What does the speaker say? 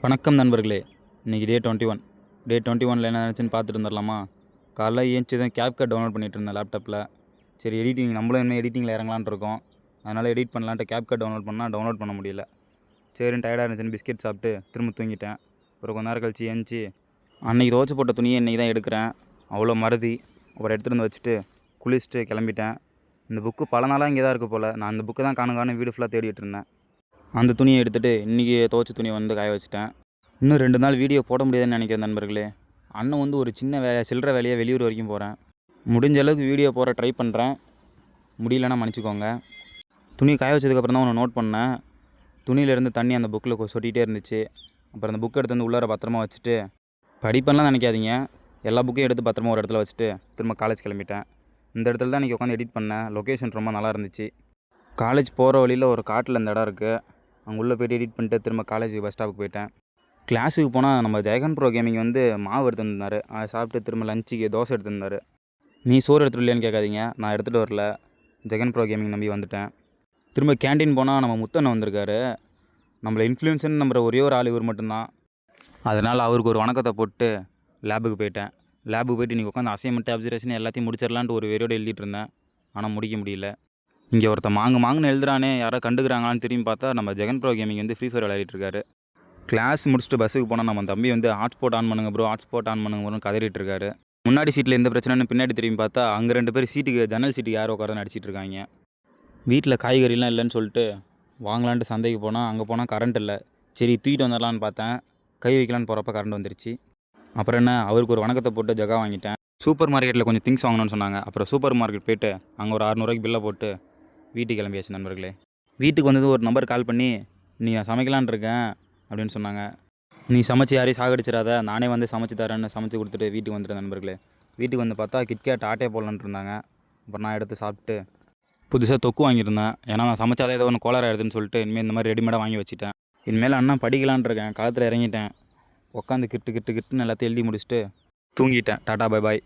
வணக்கம் நண்பர்களே. இன்றைக்கி டே 21 என்ன நினச்சின்னு பார்த்துட்டு இருந்துடலாமா? காலைல ஏஞ்சிதும் கேப்கட் டவுன்லோட் பண்ணிகிட்டு இருந்தேன் லேப்டாப்பில். சரி நம்மளும் இன்னும் எடிட்டிங்கில் இறங்கலான் இருக்கோம். அதனால் எடிட் பண்ணலான்ட்டு கேப்கட் டவுன்லோட் பண்ண முடியல. சரின்னு டயர்டாக இருந்துச்சுன்னு பிஸ்கெட் சாப்பிட்டு திரும்ப தூங்கிட்டேன். அப்புறம் கொஞ்ச நேரம் கழிச்சு ஏஞ்சி அன்றைக்கி துவச்சி போட்ட துணியை இன்றைக்கி தான் எடுக்கிறேன். அவ்வளோ மறதி. அப்புறம் எடுத்துகிட்டு வந்து வச்சுட்டு குளிச்சுட்டு கிளம்பிட்டேன். இந்த புக்கு பல நாளாக இங்கே தான் இருக்குது போல். நான் இந்த புக்கு தான் காணுங்கானு வீடு ஃபுல்லாக தேடிட்டு இருந்தேன். அந்த துணியை எடுத்துகிட்டு இன்றைக்கி துவச்ச துணியை வந்து காய வச்சுட்டேன். இன்னும் 2 நாள் வீடியோ போட முடியாதுன்னு நினைக்கிறேன் நண்பர்களே. அண்ணன் ஒரு சின்ன சில்லற வேலையாக வெளியூர் வரைக்கும் போகிறேன். முடிஞ்ச அளவுக்கு வீடியோ போட ட்ரை பண்ணுறேன். முடியலன்னா மன்னிச்சிக்கோங்க. துணி காய வச்சதுக்கப்புறம் தான் ஒன்று நோட் பண்ணேன். துணியிலேருந்து தண்ணி அந்த புக்கில் சொட்டிகிட்டே இருந்துச்சு. அப்புறம் அந்த புக்கை எடுத்து வந்து உள்ளார பத்திரமா வச்சுட்டு படிப்பெல்லாம் நினைக்காதீங்க. எல்லா புக்கையும் எடுத்து பத்திரமா ஒரு இடத்துல வச்சுட்டு திரும்ப காலேஜ் கிளம்பிட்டேன். இந்த இடத்துல தான் இன்றைக்கி உட்காந்து எடிட் பண்ணேன். லொக்கேஷன் ரொம்ப நல்லா இருந்துச்சு. காலேஜ் போகிற வழியில் ஒரு காட்டில் இந்த இடம் இருக்குது. அங்கே உள்ளே போய்ட்டு எடிட் பண்ணிட்டு திரும்ப காலேஜுக்கு பஸ் ஸ்டாப்புக்கு போயிட்டேன். கிளாஸுக்கு போனால் நம்ம ஜெகன் ப்ரோ கேமிங் மாவு எடுத்துருந்தார். அதை சாப்பிட்டு திரும்ப லஞ்சுக்கு தோசை எடுத்துருந்தார். நீ சோறு எடுத்துகிட்டு இல்லையான்னு கேட்காதீங்க, நான் எடுத்துகிட்டு வரல. ஜெகன் ப்ரோ கேமிங் நம்பி வந்துட்டேன். திரும்ப கேண்டீன் போனால் நம்ம முத்தண்ணன் வந்திருக்காரு. நம்மளை இன்ஃப்ளூயன்ஸ்னு நம்புற ஒரே ஒரு ஆள் இவர் மட்டும்தான். அதனால் அவருக்கு ஒரு வணக்கத்தை போட்டு லேபுக்கு போயிட்டேன். லேபுக்கு போய்ட்டு இன்றைக்கி உட்காந்து அசைன்மெண்ட் அப்சர்வேஷன் எல்லாத்தையும் முடிச்சிடலான்ட்டு ஒரு வெறியோடு எழுதிட்டு இருந்தேன். ஆனால் முடிக்க முடியல. இங்கே ஒருத்தன் மாங்குன்னு எழுதுறானே, யாரோ கண்டுக்கிறாங்களான்னு திரும்பி பார்த்தா நம்ம Jagan bro gaming free fire விளையாடிட்டு இருக்காரு. கிளாஸ் முடிச்சுட்டு பஸ்ஸுக்கு போனால் நம்ம தம்பி ஹாட்ஸ்பாட் ஆன் பண்ணுங்க ப்ரோ, ஹாட்ஸ்பாட் ஆன் பண்ணுங்க ப்ரோன்னு கதறிட்டு இருக்காரு. முன்னாடி சீட்டில் எந்த பிரச்சனைன்னு பின்னாடி திரும்பி பார்த்தா அங்கே 2 பேர் ஜன்னல் சீட்டுக்கு யாரோ உட்காரன்னு அடிச்சிட்டு இருக்காங்க. வீட்டில் காய்கறிலாம் இல்லைன்னு சொல்லிட்டு வாங்கலான்ட்டு சந்தைக்கு போனால் அங்கே போனால் கரண்ட் இல்லை. சரி தூக்கிட்டு வந்துடலான்னு பார்த்தேன். கை வைக்கலான்னு போகிறப்ப கரண்ட் வந்துருச்சு. அப்புறம் என்ன, அவருக்கு ஒரு வணக்கத்தை போட்டு ஜகா வாங்கிட்டேன். சூப்பர் மார்க்கெட்டில் கொஞ்சம் திங்ஸ் வாங்கணும்னு சொன்னாங்க. அப்புறம் சூப்பர் மார்க்கெட் போய்ட்டு அங்கே ஒரு 600 ரூபாய்க்கு பில்லை போட்டு வீட்டுக்கு கிளம்பியாச்சு நண்பர்களே. வீட்டுக்கு ஒரு நம்பர் கால் பண்ணி நீ சமைக்கலான் இருக்கேன் அப்படின்னு சொன்னாங்க. நீ சமைச்சு யாரையும் சாகடிச்சிடாத, நானே சமைச்சு தரேன்னு சமைச்சு கொடுத்துட்டு வீட்டுக்கு வந்துட்டேன் நண்பர்களே. வீட்டுக்கு வந்து பார்த்தா கிட்கேட் ஆட்டே போடலான்ட்டு இருந்தாங்க. அப்புறம் நான் எடுத்து சாப்பிட்டு புதுசாக தொக்கு வாங்கியிருந்தேன். ஏன்னா நான் சமைச்சாதே ஏதோ ஒன்று கோளாறு ஆகிடுதுன்னு சொல்லிட்டு இனிமேல் இந்த மாதிரி ரெடிமேடாக வாங்கி வச்சுட்டேன். இனிமேல் அண்ணா படிக்கலான் இருக்கேன். களத்தில் இறங்கிட்டேன். உட்காந்து கிட்டுன்னு எல்லாத்தையும் எழுதி முடிச்சுட்டு தூங்கிட்டேன். Tata bye bye.